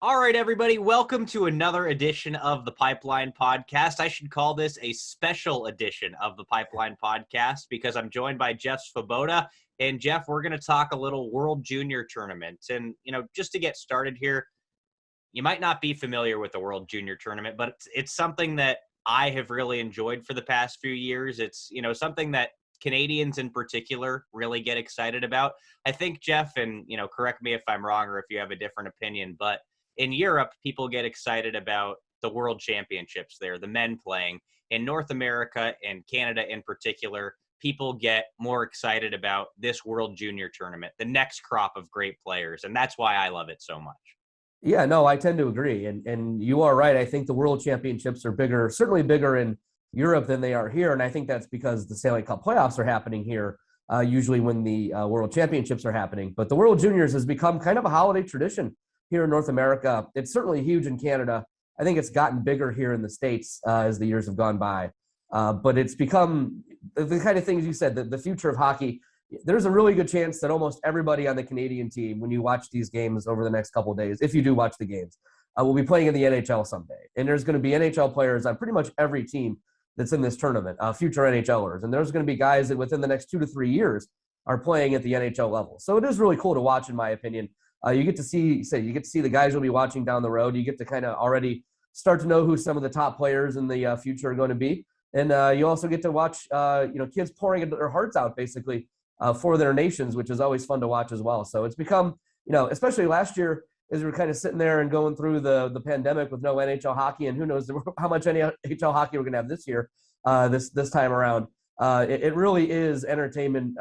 All right, everybody, welcome to another edition of the Pipeline Podcast. I should call this a special edition of the Pipeline Podcast because I'm joined by Jeff Svoboda. And Jeff, we're going to talk a little World Junior Tournament. And, just to get started here, you might not be familiar with the World Junior Tournament, but it's something that I have really enjoyed for the past few years. It's, something that Canadians in particular really get excited about. I think, Jeff, and, correct me if I'm wrong or if you have a different opinion, but in Europe, people get excited about the World Championships there, the men playing. In North America and Canada in particular, people get more excited about this World Junior Tournament, the next crop of great players, and that's why I love it so much. Yeah, no, I tend to agree. And you are right. I think the World Championships are bigger, certainly bigger in Europe than they are here. And I think that's because the Stanley Cup playoffs are happening here, usually when the World Championships are happening. But the World Juniors has become kind of a holiday tradition here in North America. It's certainly huge in Canada. I think it's gotten bigger here in the States as the years have gone by. But it's become the kind of things you said, the future of hockey. There's a really good chance that almost everybody on the Canadian team, when you watch these games over the next couple of days, if you do watch the games, will be playing in the NHL someday. And there's going to be NHL players on pretty much every team that's in this tournament, future NHLers. And there's going to be guys that within the next 2 to 3 years are playing at the NHL level. So it is really cool to watch, in my opinion. You get to see the guys you'll be watching down the road. You get to kind of already start to know who some of the top players in the future are going to be. And you also get to watch, kids pouring their hearts out basically for their nations, which is always fun to watch as well. So it's become, especially last year as we were kind of sitting there and going through the pandemic with no NHL hockey, and who knows how much NHL hockey we're going to have this year, this time around. It really is entertainment,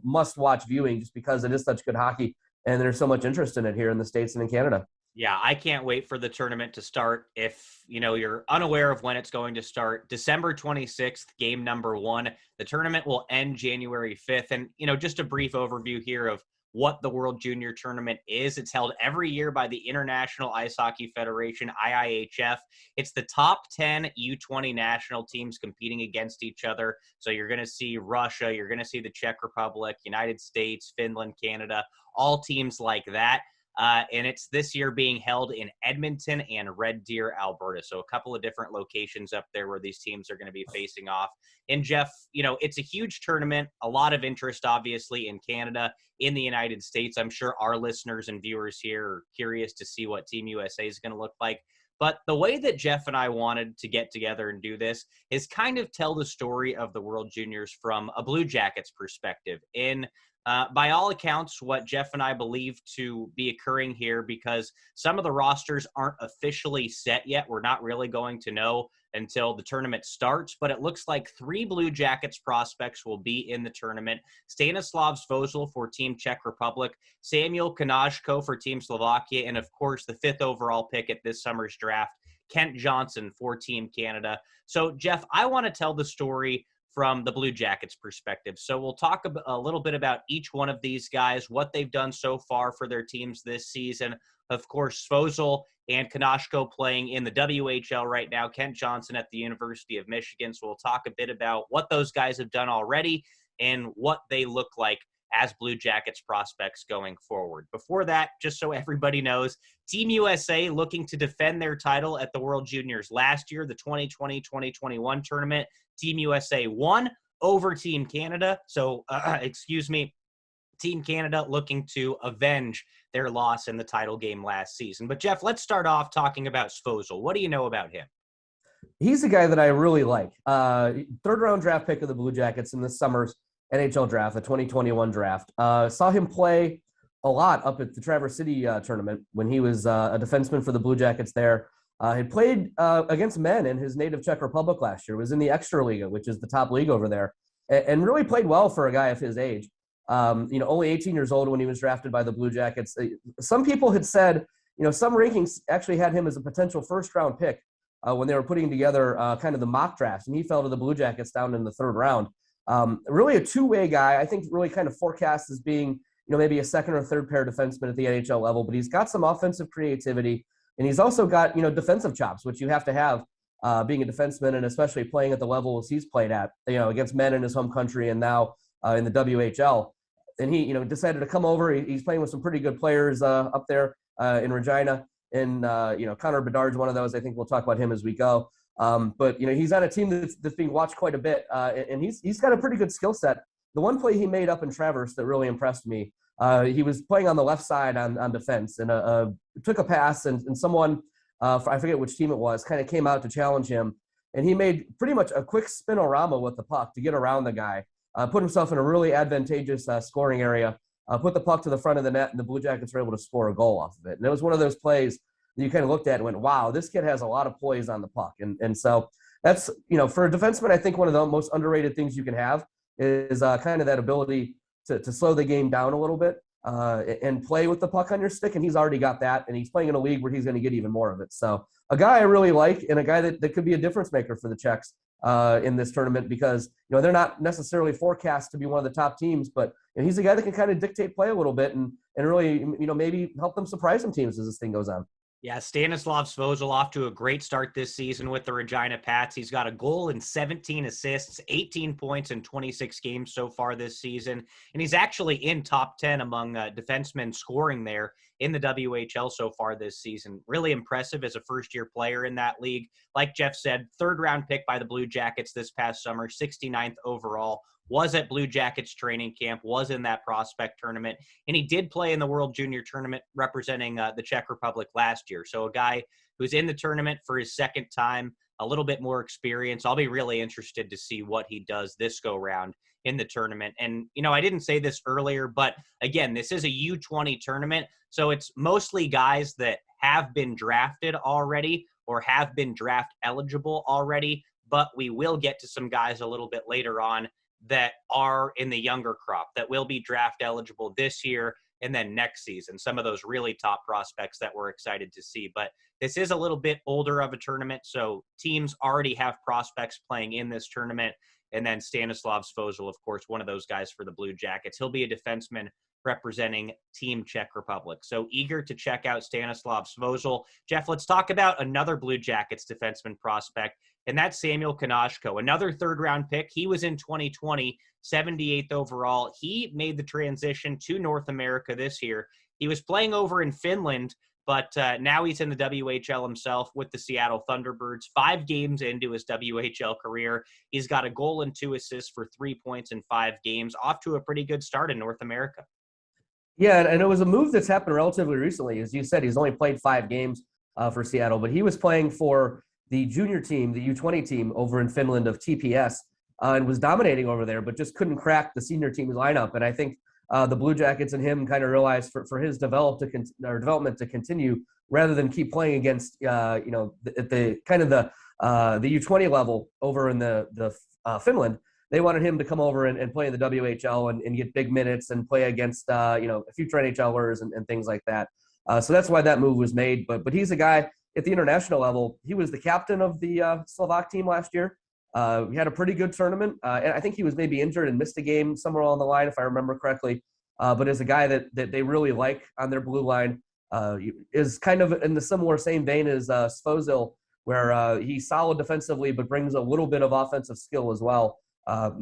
must-watch viewing just because it is such good hockey. And there's so much interest in it here in the States and in Canada. Yeah, I can't wait for the tournament to start. If, you're unaware of when it's going to start, December 26th, game number 1. The tournament will end January 5th. And, just a brief overview here of what the World Junior Tournament is. It's held every year by the International Ice Hockey Federation, IIHF. It's the top 10 U20 national teams competing against each other. So you're going to see Russia, you're going to see the Czech Republic, United States, Finland, Canada, all teams like that. And it's this year being held in Edmonton and Red Deer, Alberta. So a couple of different locations up there where these teams are going to be facing off. And Jeff, it's a huge tournament, a lot of interest, obviously, in Canada, in the United States. I'm sure our listeners and viewers here are curious to see what Team USA is going to look like. But the way that Jeff and I wanted to get together and do this is kind of tell the story of the World Juniors from a Blue Jackets perspective. By all accounts, what Jeff and I believe to be occurring here, because some of the rosters aren't officially set yet. We're not really going to know until the tournament starts, but it looks like 3 Blue Jackets prospects will be in the tournament. Stanislav Svozil for Team Czech Republic, Samuel Knazko for Team Slovakia, and of course the 5th overall pick at this summer's draft, Kent Johnson for Team Canada. So Jeff, I want to tell the story from the Blue Jackets perspective. So we'll talk a little bit about each one of these guys, what they've done so far for their teams this season. Of course, Svozil and Knazko playing in the WHL right now, Kent Johnson at the University of Michigan. So we'll talk a bit about what those guys have done already and what they look like as Blue Jackets prospects going forward. Before that, just so everybody knows, Team USA looking to defend their title at the World Juniors last year, the 2020-2021 tournament. Team USA won over Team Canada. So, Team Canada looking to avenge their loss in the title game last season. But Jeff, let's start off talking about Svozil. What do you know about him? He's a guy that I really like. 3rd round draft pick of the Blue Jackets in this summer's NHL draft, the 2021 draft. Saw him play a lot up at the Traverse City tournament when he was a defenseman for the Blue Jackets there. Had played against men in his native Czech Republic last year, was in the Extraliga, which is the top league over there, and really played well for a guy of his age. Only 18 years old when he was drafted by the Blue Jackets. Some people had said, some rankings actually had him as a potential 1st-round pick when they were putting together kind of the mock drafts, and he fell to the Blue Jackets down in the 3rd round. Really a two-way guy. I think really kind of forecast as being, maybe a 2nd or 3rd pair defenseman at the NHL level, but he's got some offensive creativity, and he's also got, defensive chops, which you have to have being a defenseman, and especially playing at the levels he's played at, against men in his home country and now in the WHL. And he, decided to come over. He's playing with some pretty good players up there in Regina. And Connor Bedard's one of those. I think we'll talk about him as we go. But he's on a team that's being watched quite a bit, and he's got a pretty good skill set. The one play he made up in Traverse that really impressed me, he was playing on the left side on defense, and took a pass, and someone, I forget which team it was, kind of came out to challenge him, and he made pretty much a quick spinorama with the puck to get around the guy, put himself in a really advantageous scoring area, put the puck to the front of the net, and the Blue Jackets were able to score a goal off of it. And it was one of those plays that you kind of looked at and went, wow, this kid has a lot of poise on the puck. And so that's, for a defenseman, I think one of the most underrated things you can have is kind of that ability to slow the game down a little bit and play with the puck on your stick. And he's already got that. And he's playing in a league where he's going to get even more of it. So a guy I really like, and a guy that could be a difference maker for the Czechs in this tournament, because, they're not necessarily forecast to be one of the top teams, but he's a guy that can kind of dictate play a little bit and really, maybe help them surprise some teams as this thing goes on. Yeah, Stanislav Svozil off to a great start this season with the Regina Pats. He's got a goal and 17 assists, 18 points in 26 games so far this season. And he's actually in top 10 among defensemen scoring there in the WHL so far this season. Really impressive as a first-year player in that league. Like Jeff said, third-round pick by the Blue Jackets this past summer, 69th overall. Was at Blue Jackets training camp, was in that prospect tournament, and he did play in the World Junior Tournament representing the Czech Republic last year. So a guy who's in the tournament for his second time, a little bit more experience. I'll be really interested to see what he does this go round in the tournament. And, I didn't say this earlier, but again, this is a U20 tournament, so it's mostly guys that have been drafted already or have been draft eligible already, but we will get to some guys a little bit later on that are in the younger crop that will be draft eligible this year and then next season. Some of those really top prospects that we're excited to see. But this is a little bit older of a tournament, so teams already have prospects playing in this tournament. And then Stanislav Svozil, of course, one of those guys for the Blue Jackets. He'll be a defenseman representing Team Czech Republic. So eager to check out Stanislav Svozil. Jeff, let's talk about another Blue Jackets defenseman prospect, and that's Samuel Knazko, another third-round pick. He was in 2020, 78th overall. He made the transition to North America this year. He was playing over in Finland, but now he's in the WHL himself with the Seattle Thunderbirds. 5 games into his WHL career, he's got a goal and 2 assists for 3 points in 5 games. Off to a pretty good start in North America. Yeah, and it was a move that's happened relatively recently. As you said, he's only played 5 games for Seattle, but he was playing for the junior team, the U20 team over in Finland of TPS, and was dominating over there, but just couldn't crack the senior team's lineup. And I think the Blue Jackets and him kind of realized for his development to continue, rather than keep playing against at the U20 level over in the Finland, they wanted him to come over and play in the WHL and get big minutes and play against future NHLers and things like that. So that's why that move was made. But he's a guy at the international level. He was the captain of the Slovak team last year. He had a pretty good tournament, and I think he was maybe injured and missed a game somewhere along the line, if I remember correctly. But as a guy that they really like on their blue line, is kind of in the similar same vein as Svozil, where he's solid defensively but brings a little bit of offensive skill as well.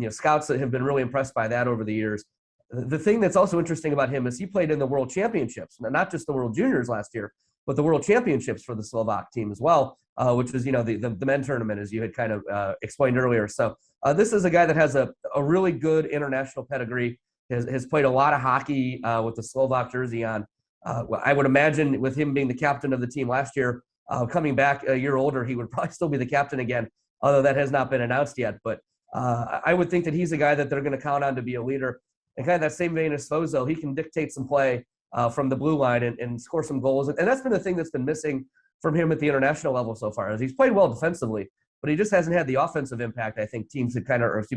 Scouts that have been really impressed by that over the years. The thing that's also interesting about him is he played in the World Championships, not just the World Juniors last year, but the World Championships for the Slovak team as well, which is, the men tournament, as you had kind of explained earlier. So this is a guy that has a really good international pedigree, has played a lot of hockey with the Slovak jersey on. I would imagine with him being the captain of the team last year, coming back a year older, he would probably still be the captain again, although that has not been announced yet. But I would think that he's a guy that they're going to count on to be a leader. And kind of that same vein as Svozil, he can dictate some play from the blue line and score some goals. And that's been the thing that's been missing from him at the international level so far. Is he's played well defensively, but he just hasn't had the offensive impact I think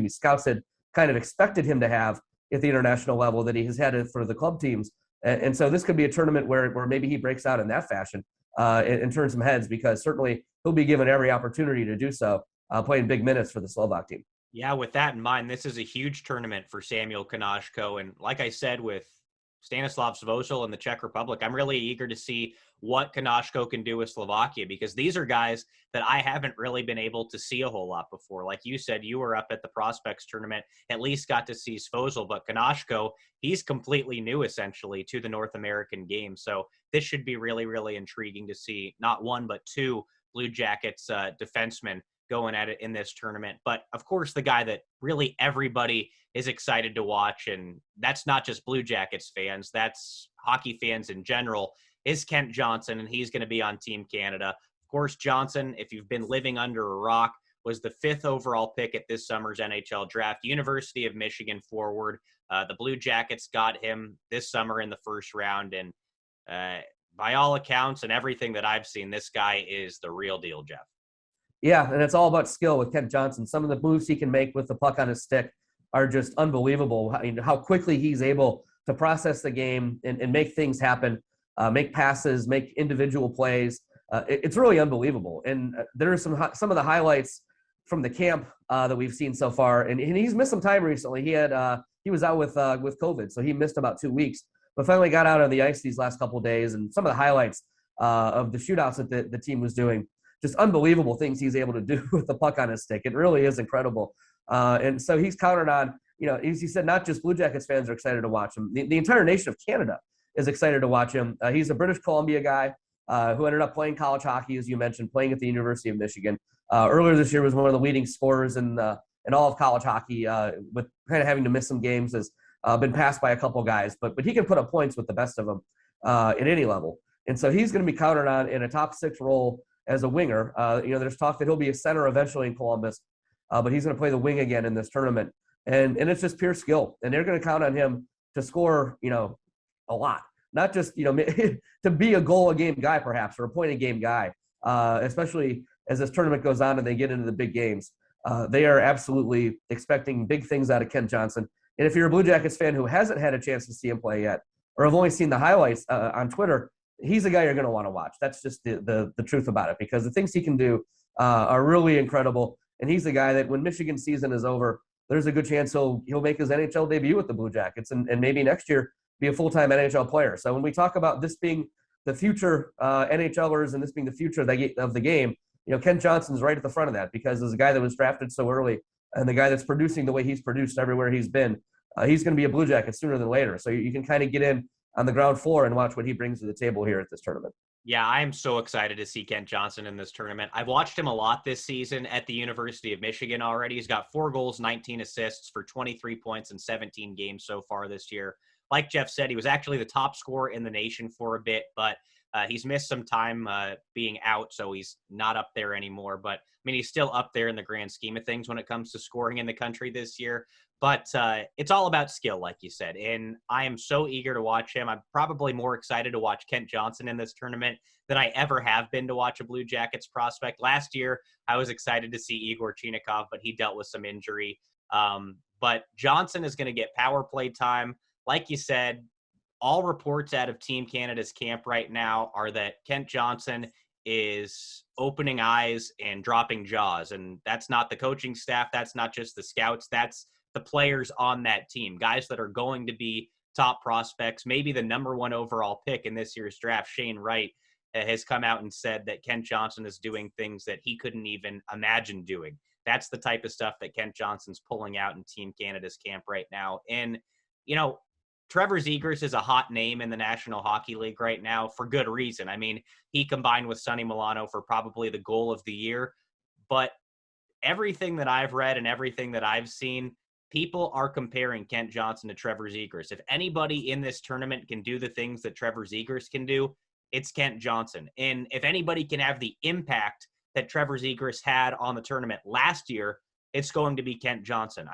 scouts had kind of expected him to have at the international level that he has had it for the club teams. And so this could be a tournament where maybe he breaks out in that fashion and turns some heads, because certainly he'll be given every opportunity to do so, playing big minutes for the Slovak team. Yeah, with that in mind, this is a huge tournament for Samuel Knazko. And like I said, with Stanislav Svozil in the Czech Republic. I'm really eager to see what Knazko can do with Slovakia, because these are guys that I haven't really been able to see a whole lot before. Like you said, you were up at the Prospects tournament, at least got to see Svozil, but Knazko, he's completely new essentially to the North American game. So this should be really, really intriguing to see not one, but two Blue Jackets defensemen going at it in this tournament. But of course, the guy that really everybody is excited to watch, and that's not just Blue Jackets fans, that's hockey fans in general, is Kent Johnson, and he's going to be on Team Canada. Of course, Johnson, if you've been living under a rock, was the 5th overall pick at this summer's NHL draft, University of Michigan forward. The Blue Jackets got him this summer in the first round, and by all accounts and everything that I've seen, this guy is the real deal, Jeff. Yeah, and it's all about skill with Kent Johnson. Some of the moves he can make with the puck on his stick are just unbelievable. How quickly he's able to process the game and make things happen, make passes, make individual plays. It's really unbelievable. And there are some of the highlights from the camp that we've seen so far. And he's missed some time recently. He was out with COVID, so he missed about 2 weeks, but finally got out on the ice these last couple of days. And some of the highlights of the shootouts that the team was doing, just unbelievable things he's able to do with the puck on his stick. It really is incredible. And so he's counted on, as he said, not just Blue Jackets fans are excited to watch him. The entire nation of Canada is excited to watch him. He's a British Columbia guy who ended up playing college hockey, as you mentioned, playing at the University of Michigan. Earlier this year was one of the leading scorers in all of college hockey, with kind of having to miss some games, has been passed by a couple guys. But he can put up points with the best of them at any level. And so he's going to be counted on in a top 6 role as a winger. There's talk that he'll be a center eventually in Columbus, but he's going to play the wing again in this tournament. And it's just pure skill. And they're going to count on him to score, a lot. Not just, to be a goal a game guy perhaps, or a point a game guy, especially as this tournament goes on and they get into the big games. They are absolutely expecting big things out of Kent Johnson. And if you're a Blue Jackets fan who hasn't had a chance to see him play yet, or have only seen the highlights on Twitter, he's a guy you're going to want to watch. That's just the truth about it, because the things he can do are really incredible. And he's the guy that when Michigan season is over, there's a good chance he'll make his NHL debut with the Blue Jackets, and maybe next year be a full-time NHL player. So when we talk about this being the future NHLers and this being the future of the game, Kent Johnson's right at the front of that, because as a guy that was drafted so early and the guy that's producing the way he's produced everywhere he's been, he's going to be a Blue Jacket sooner than later. So you can kind of get in on the ground floor and watch what he brings to the table here at this tournament. Yeah, I am so excited to see Kent Johnson in this tournament. I've watched him a lot this season at the University of Michigan already. He's got 4 goals, 19 assists for 23 points in 17 games so far this year. Like Jeff said, he was actually the top scorer in the nation for a bit, but he's missed some time being out, so he's not up there anymore. But, he's still up there in the grand scheme of things when it comes to scoring in the country this year. But it's all about skill, like you said, and I am so eager to watch him. I'm probably more excited to watch Kent Johnson in this tournament than I ever have been to watch a Blue Jackets prospect. Last year, I was excited to see Igor Chinakhov, but he dealt with some injury. But Johnson is going to get power play time. Like you said, all reports out of Team Canada's camp right now are that Kent Johnson is opening eyes and dropping jaws. And that's not the coaching staff. That's not just the scouts. That's the players on that team, guys that are going to be top prospects. Maybe the number 1 overall pick in this year's draft, Shane Wright, has come out and said that Kent Johnson is doing things that he couldn't even imagine doing. That's the type of stuff that Kent Johnson's pulling out in Team Canada's camp right now. And, Trevor Zegras is a hot name in the National Hockey League right now for good reason. He combined with Sonny Milano for probably the goal of the year. But everything that I've read and everything that I've seen, people are comparing Kent Johnson to Trevor Zegras. If anybody in this tournament can do the things that Trevor Zegras can do, it's Kent Johnson. And if anybody can have the impact that Trevor Zegras had on the tournament last year, it's going to be Kent Johnson.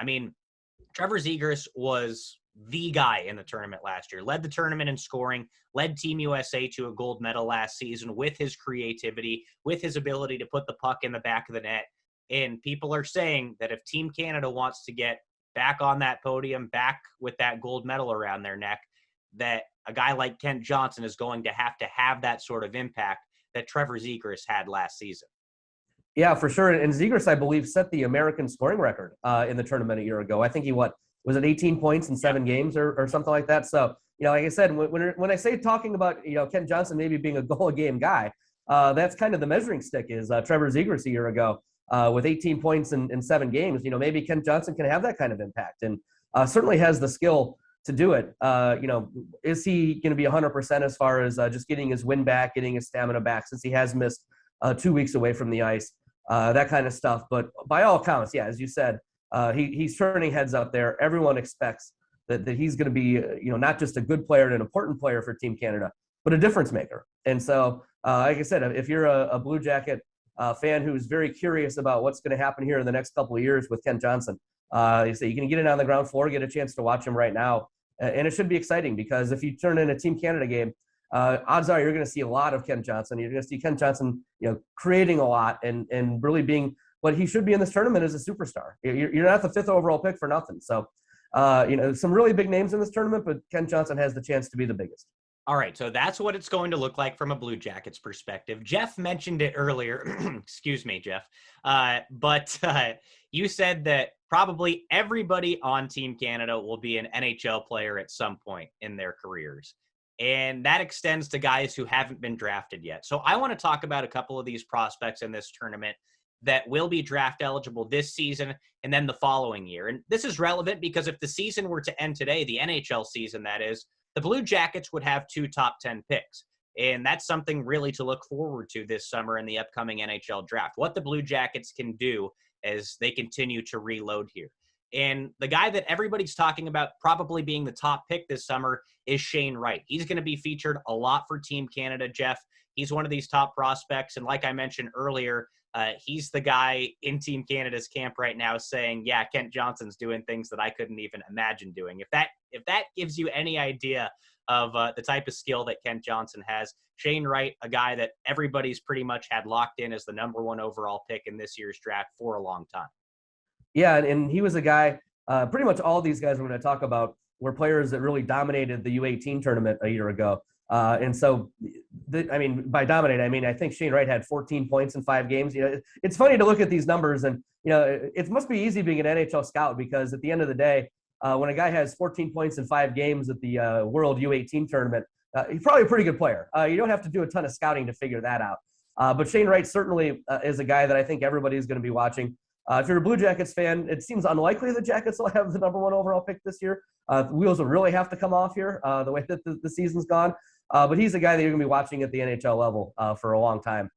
Trevor Zegras was the guy in the tournament last year, led the tournament in scoring, led Team USA to a gold medal last season with his creativity, with his ability to put the puck in the back of the net. And people are saying that if Team Canada wants to get back on that podium, back with that gold medal around their neck, that a guy like Kent Johnson is going to have that sort of impact that Trevor Zegras had last season. Yeah, for sure. And Zegras, I believe, set the American scoring record in the tournament a year ago. I think he was it 18 points in 7 games or something like that? So like I said, when I say talking about, Kent Johnson maybe being a goal a game guy, that's kind of the measuring stick is Trevor Zegras a year ago with 18 points in 7 games. Maybe Kent Johnson can have that kind of impact and certainly has the skill to do it. Is he going to be 100% as far as just getting his wind back, getting his stamina back since he has missed 2 weeks away from the ice, that kind of stuff. But by all accounts, yeah, as you said, he's turning heads up there. Everyone expects that he's going to be, not just a good player and an important player for Team Canada, but a difference maker. And so, like I said, if you're a Blue Jacket fan who's very curious about what's going to happen here in the next couple of years with Kent Johnson, you can get it on the ground floor, get a chance to watch him right now. And it should be exciting because if you turn in a Team Canada game, odds are you're going to see a lot of Kent Johnson. You're going to see Kent Johnson, creating a lot and really being what he should be in this tournament as a superstar. You're not the 5th overall pick for nothing. So, some really big names in this tournament, but Kent Johnson has the chance to be the biggest. All right, so that's what it's going to look like from a Blue Jackets perspective. Jeff mentioned it earlier. Excuse me, Jeff. But you said that probably everybody on Team Canada will be an NHL player at some point in their careers. And that extends to guys who haven't been drafted yet. So I want to talk about a couple of these prospects in this tournament that will be draft eligible this season and then the following year. And this is relevant because if the season were to end today, the NHL season that is, the Blue Jackets would have 2 top 10 picks. And that's something really to look forward to this summer in the upcoming NHL draft, what the Blue Jackets can do as they continue to reload here. And the guy that everybody's talking about probably being the top pick this summer is Shane Wright. He's going to be featured a lot for Team Canada, Jeff. He's one of these top prospects. And like I mentioned earlier, he's the guy in Team Canada's camp right now saying, yeah, Kent Johnson's doing things that I couldn't even imagine doing. If that gives you any idea of the type of skill that Kent Johnson has, Shane Wright, a guy that everybody's pretty much had locked in as the number 1 overall pick in this year's draft for a long time. Yeah, and he was a guy, pretty much all these guys we're going to talk about were players that really dominated the U18 tournament a year ago. And so, by dominate, I think Shane Wright had 14 points in 5 games. It's funny to look at these numbers and, it must be easy being an NHL scout because at the end of the day, when a guy has 14 points in 5 games at the World U18 tournament, he's probably a pretty good player. You don't have to do a ton of scouting to figure that out. But Shane Wright certainly is a guy that I think everybody is going to be watching. If you're a Blue Jackets fan, it seems unlikely the Jackets will have the number 1 overall pick this year. The wheels will really have to come off here the way that the season's gone. But he's a guy that you're going to be watching at the NHL level for a long time.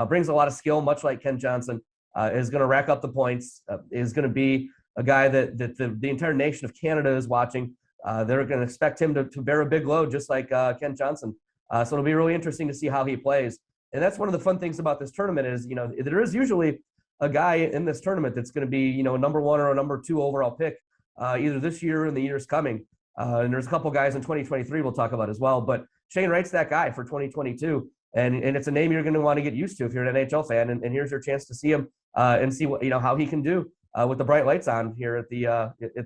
Brings a lot of skill, much like Kent Johnson. Is going to rack up the points. Is going to be a guy that the entire nation of Canada is watching. They're going to expect him to bear a big load, just like Kent Johnson. So it'll be really interesting to see how he plays. And that's one of the fun things about this tournament is, there is usually a guy in this tournament that's going to be, number 1 or a number 2 overall pick, either this year or in the years coming. And there's a couple guys in 2023 we'll talk about as well. But Shane Wright's that guy for 2022. And it's a name you're going to want to get used to if you're an NHL fan. And here's your chance to see him and see what, how he can do with the bright lights on here at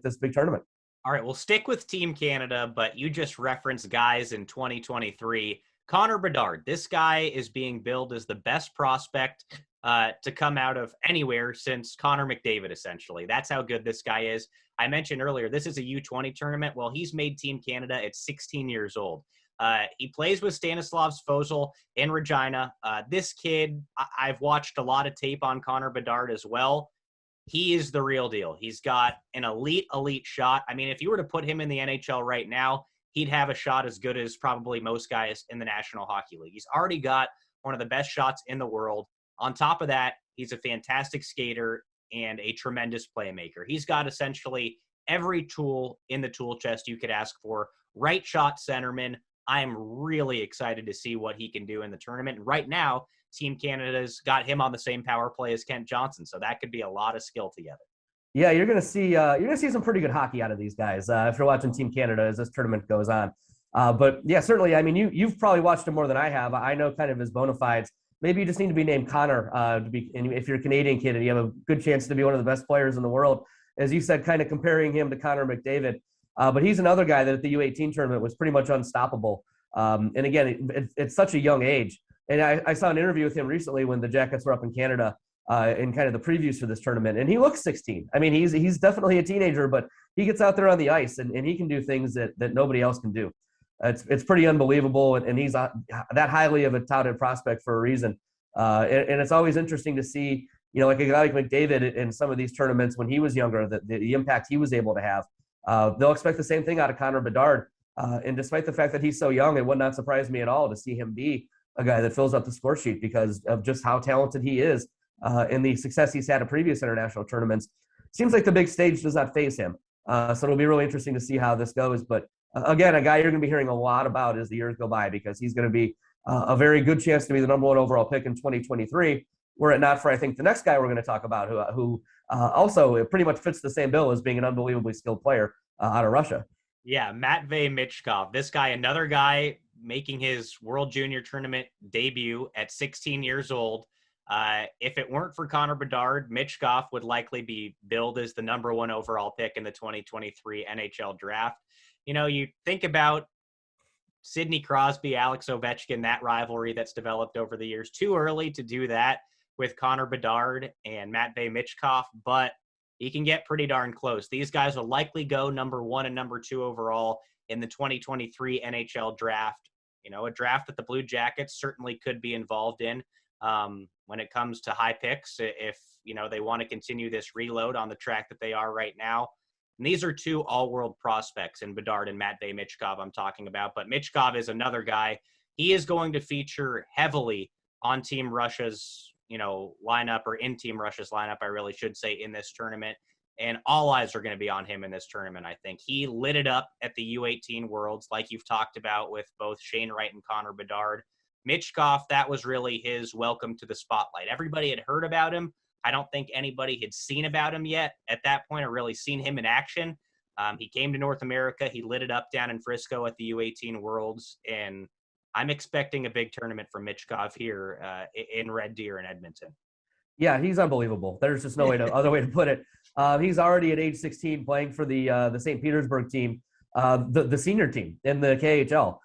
this big tournament. All right, we'll stick with Team Canada, but you just referenced guys in 2023. Connor Bedard, this guy is being billed as the best prospect to come out of anywhere since Connor McDavid, essentially. That's how good this guy is. I mentioned earlier, this is a U20 tournament. Well, he's made Team Canada at 16 years old. He plays with Stanislav Svozil in Regina. This kid, I've watched a lot of tape on Connor Bedard as well. He is the real deal. He's got an elite shot. If you were to put him in the NHL right now, he'd have a shot as good as probably most guys in the National Hockey League. He's already got one of the best shots in the world. On top of that, he's a fantastic skater and a tremendous playmaker. He's got essentially every tool in the tool chest you could ask for. Right shot centerman. I am really excited to see what he can do in the tournament. And right now, Team Canada's got him on the same power play as Kent Johnson, so that could be a lot of skill together. Yeah, you're gonna see some pretty good hockey out of these guys if you're watching Team Canada as this tournament goes on. But yeah, certainly. You've probably watched him more than I have. I know kind of his bona fides. Maybe you just need to be named Connor and if you're a Canadian kid and you have a good chance to be one of the best players in the world, as you said, kind of comparing him to Connor McDavid. But he's another guy that at the U18 tournament was pretty much unstoppable. And again, it's such a young age. And I saw an interview with him recently when the Jackets were up in Canada in kind of the previews for this tournament. And he looks 16. He's definitely a teenager, but he gets out there on the ice and he can do things that nobody else can do. It's pretty unbelievable, and he's that highly of a touted prospect for a reason. And it's always interesting to see, like a guy like McDavid in some of these tournaments when he was younger, the impact he was able to have. They'll expect the same thing out of Connor Bedard. And despite the fact that he's so young, it would not surprise me at all to see him be a guy that fills up the score sheet because of just how talented he is and the success he's had at previous international tournaments. Seems like the big stage does not faze him. So it'll be really interesting to see how this goes. But again, a guy you're going to be hearing a lot about as the years go by because he's going to be a very good chance to be the number 1 overall pick in 2023. Were it not for, I think, the next guy we're going to talk about who also pretty much fits the same bill as being an unbelievably skilled player out of Russia. Yeah, Matvei Michkov. This guy, another guy making his World Junior Tournament debut at 16 years old. If it weren't for Connor Bedard, Michkov would likely be billed as the number 1 overall pick in the 2023 NHL draft. You think about Sidney Crosby, Alex Ovechkin, that rivalry that's developed over the years. Too early to do that with Connor Bedard and Matvei Michkov, but he can get pretty darn close. These guys will likely go number 1 and number 2 overall in the 2023 NHL draft. A draft that the Blue Jackets certainly could be involved in when it comes to high picks if, they want to continue this reload on the track that they are right now. And these are 2 all-world prospects in Bedard and Matvei Michkov I'm talking about. But Michkov is another guy. He is going to feature heavily on Team Russia's lineup, or in Team Russia's lineup, I really should say, in this tournament. And all eyes are going to be on him in this tournament, I think. He lit it up at the U18 Worlds, like you've talked about with both Shane Wright and Connor Bedard. Michkov, that was really his welcome to the spotlight. Everybody had heard about him. I don't think anybody had seen about him yet at that point or really seen him in action. He came to North America. He lit it up down in Frisco at the U18 Worlds, and I'm expecting a big tournament from Michkov here in Red Deer in Edmonton. Yeah, he's unbelievable. There's just no other way to put it. He's already at age 16 playing for the St. Petersburg team, the senior team in the KHL,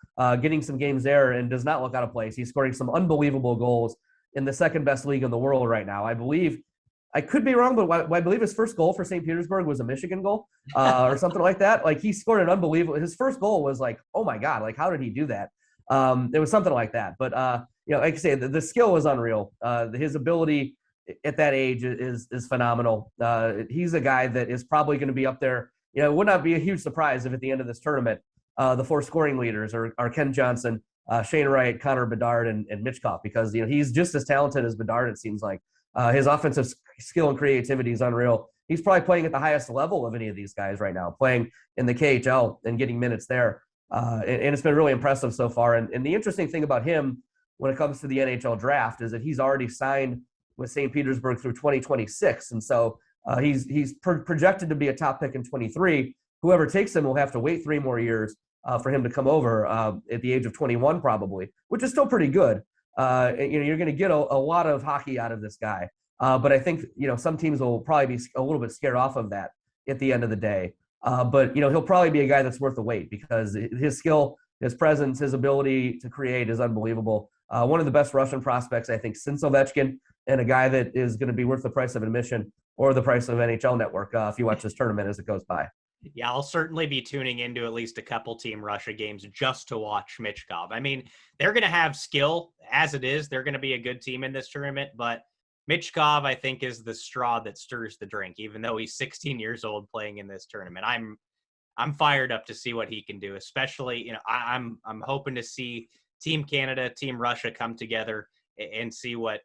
getting some games there and does not look out of place. He's scoring some unbelievable goals in the second best league in the world right now. I believe, I could be wrong, but I believe his first goal for St. Petersburg was a Michigan goal or something like that. Like, he scored an unbelievable, his first goal was like, oh my God, like, how did he do that? It was something like that. But, like I say, the skill was unreal. His ability at that age is phenomenal. He's a guy that is probably going to be up there. It would not be a huge surprise if at the end of this tournament, the 4 scoring leaders are Ken Johnson, Shane Wright, Connor Bedard, and Michkov, because he's just as talented as Bedard, it seems like. His offensive skill and creativity is unreal. He's probably playing at the highest level of any of these guys right now, playing in the KHL and getting minutes there. And it's been really impressive so far. And the interesting thing about him when it comes to the NHL draft is that he's already signed with St. Petersburg through 2026. And so he's projected to be a top pick in 23. Whoever takes him will have to wait 3 more years for him to come over at the age of 21 probably, which is still pretty good. You're going to get a lot of hockey out of this guy. But I think, some teams will probably be a little bit scared off of that at the end of the day. But he'll probably be a guy that's worth the wait because his skill, his presence, his ability to create is unbelievable. One of the best Russian prospects, I think, since Ovechkin, and a guy that is going to be worth the price of admission or the price of NHL Network if you watch this tournament as it goes by. Yeah, I'll certainly be tuning into at least a couple Team Russia games just to watch Michkov. I mean, they're going to have skill as it is. They're going to be a good team in this tournament, but Michkov, I think, is the straw that stirs the drink, even though he's 16 years old playing in this tournament. I'm fired up to see what he can do, especially, I'm hoping to see Team Canada, Team Russia come together and see what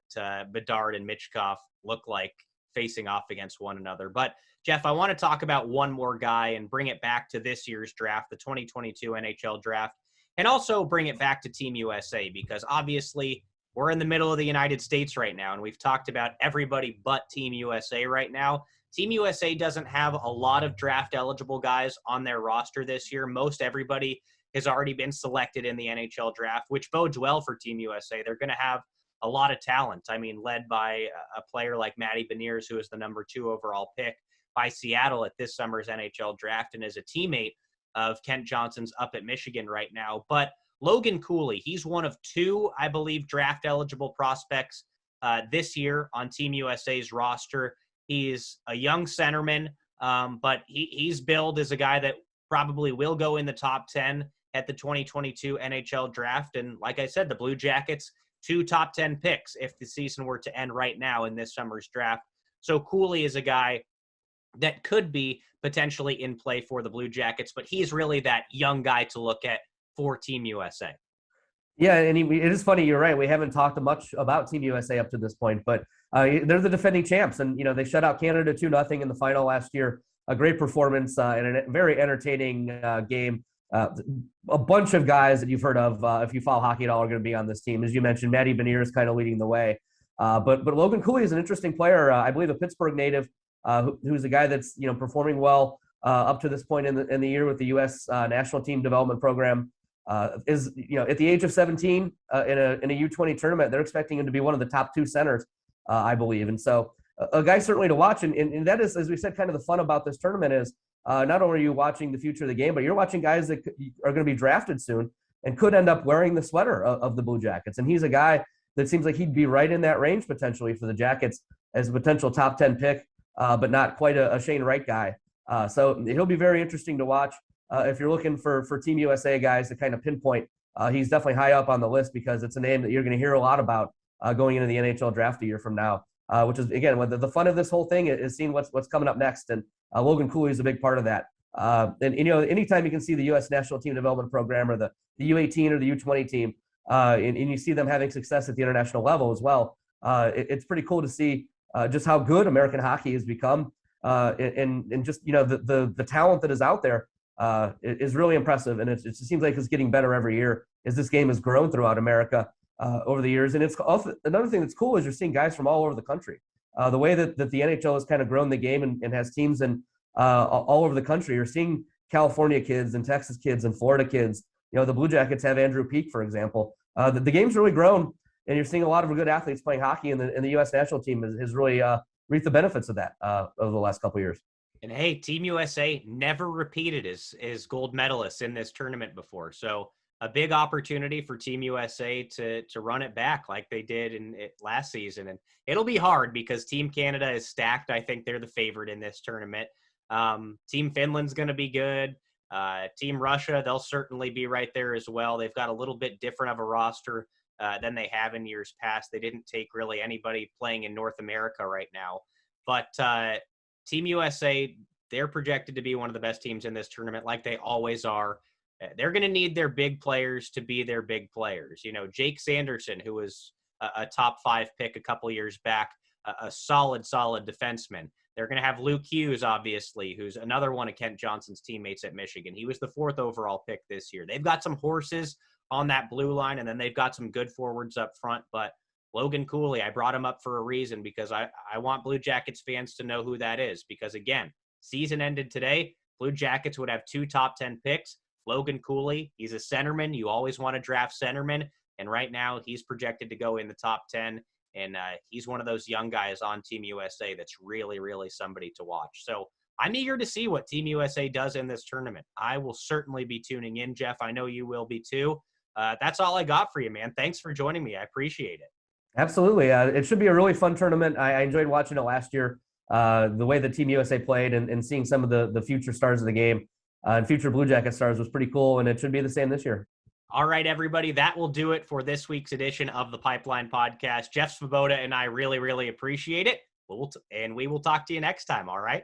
Bedard and Michkov look like facing off against one another. But Jeff, I want to talk about one more guy and bring it back to this year's draft, the 2022 NHL draft, and also bring it back to Team USA, because obviously we're in the middle of the United States right now, and we've talked about everybody but Team USA right now. Team USA doesn't have a lot of draft-eligible guys on their roster this year. Most everybody has already been selected in the NHL draft, which bodes well for Team USA. They're going to have a lot of talent. I mean, led by a player like Matty Beniers, who is the number 2 overall pick by Seattle at this summer's NHL draft and is a teammate of Kent Johnson's up at Michigan right now. But Logan Cooley, he's one of 2, I believe, draft-eligible prospects this year on Team USA's roster. He's a young centerman, but he's billed as a guy that probably will go in the top 10 at the 2022 NHL draft. And like I said, the Blue Jackets, 2 top 10 picks if the season were to end right now in this summer's draft. So Cooley is a guy that could be potentially in play for the Blue Jackets, but he's really that young guy to look at for Team USA. Yeah, and it is funny. You're right. We haven't talked much about Team USA up to this point, but they're the defending champs, and they shut out Canada 2-0 in the final last year. A great performance and a very entertaining game. A bunch of guys that you've heard of, if you follow hockey at all, are going to be on this team. As you mentioned, Matty Benier is kind of leading the way, but Logan Cooley is an interesting player. I believe a Pittsburgh native, who's a guy that's performing well up to this point in the year with the U.S. National Team Development Program. Is at the age of 17 in a U20 tournament, they're expecting him to be one of the top 2 centers, I believe. And so a guy certainly to watch. And that is, as we said, kind of the fun about this tournament is not only are you watching the future of the game, but you're watching guys that are going to be drafted soon and could end up wearing the sweater of the Blue Jackets. And he's a guy that seems like he'd be right in that range potentially for the Jackets as a potential top 10 pick, but not quite a Shane Wright guy. So he'll be very interesting to watch. If you're looking for Team USA guys to kind of pinpoint, he's definitely high up on the list because it's a name that you're going to hear a lot about going into the NHL draft a year from now, which is, again, the fun of this whole thing is seeing what's coming up next. And Logan Cooley is a big part of that. And anytime you can see the U.S. National Team Development Program or the U18 or the U20 team, and you see them having success at the international level as well, it's pretty cool to see just how good American hockey has become, and just the talent that is out there. Is really impressive, and it seems like it's getting better every year as this game has grown throughout America over the years. And it's also, another thing that's cool is you're seeing guys from all over the country. The way that the NHL has kind of grown the game and has teams in all over the country. You're seeing California kids and Texas kids and Florida kids. The Blue Jackets have Andrew Peak, for example. The game's really grown, and you're seeing a lot of good athletes playing hockey, and the U.S. national team has really reaped the benefits of that over the last couple of years. And hey, Team USA never repeated as gold medalists in this tournament before. So a big opportunity for Team USA to run it back like they did in last season. And it'll be hard because Team Canada is stacked. I think they're the favorite in this tournament. Team Finland's going to be good. Team Russia, they'll certainly be right there as well. They've got a little bit different of a roster than they have in years past. They didn't take really anybody playing in North America right now. But Team USA, they're projected to be one of the best teams in this tournament, like they always are. They're going to need their big players to be their big players. Jake Sanderson, who was a top 5 pick a couple years back, a solid defenseman. They're going to have Luke Hughes, obviously, who's another one of Kent Johnson's teammates at Michigan. He was the 4th overall pick this year. They've got some horses on that blue line, and then they've got some good forwards up front, but Logan Cooley, I brought him up for a reason because I want Blue Jackets fans to know who that is. Because, again, season ended today. Blue Jackets would have 2 top 10 picks. Logan Cooley, he's a centerman. You always want to draft centerman. And right now, he's projected to go in the top 10. And he's one of those young guys on Team USA that's really, really somebody to watch. So I'm eager to see what Team USA does in this tournament. I will certainly be tuning in, Jeff. I know you will be too. That's all I got for you, man. Thanks for joining me. I appreciate it. Absolutely. It should be a really fun tournament. I enjoyed watching it last year, the way the Team USA played and seeing some of the future stars of the game and future Blue Jacket stars was pretty cool, and it should be the same this year. All right, everybody, that will do it for this week's edition of the Pipeline Podcast. Jeff Svoboda and I really, really appreciate it. And we will talk to you next time, all right?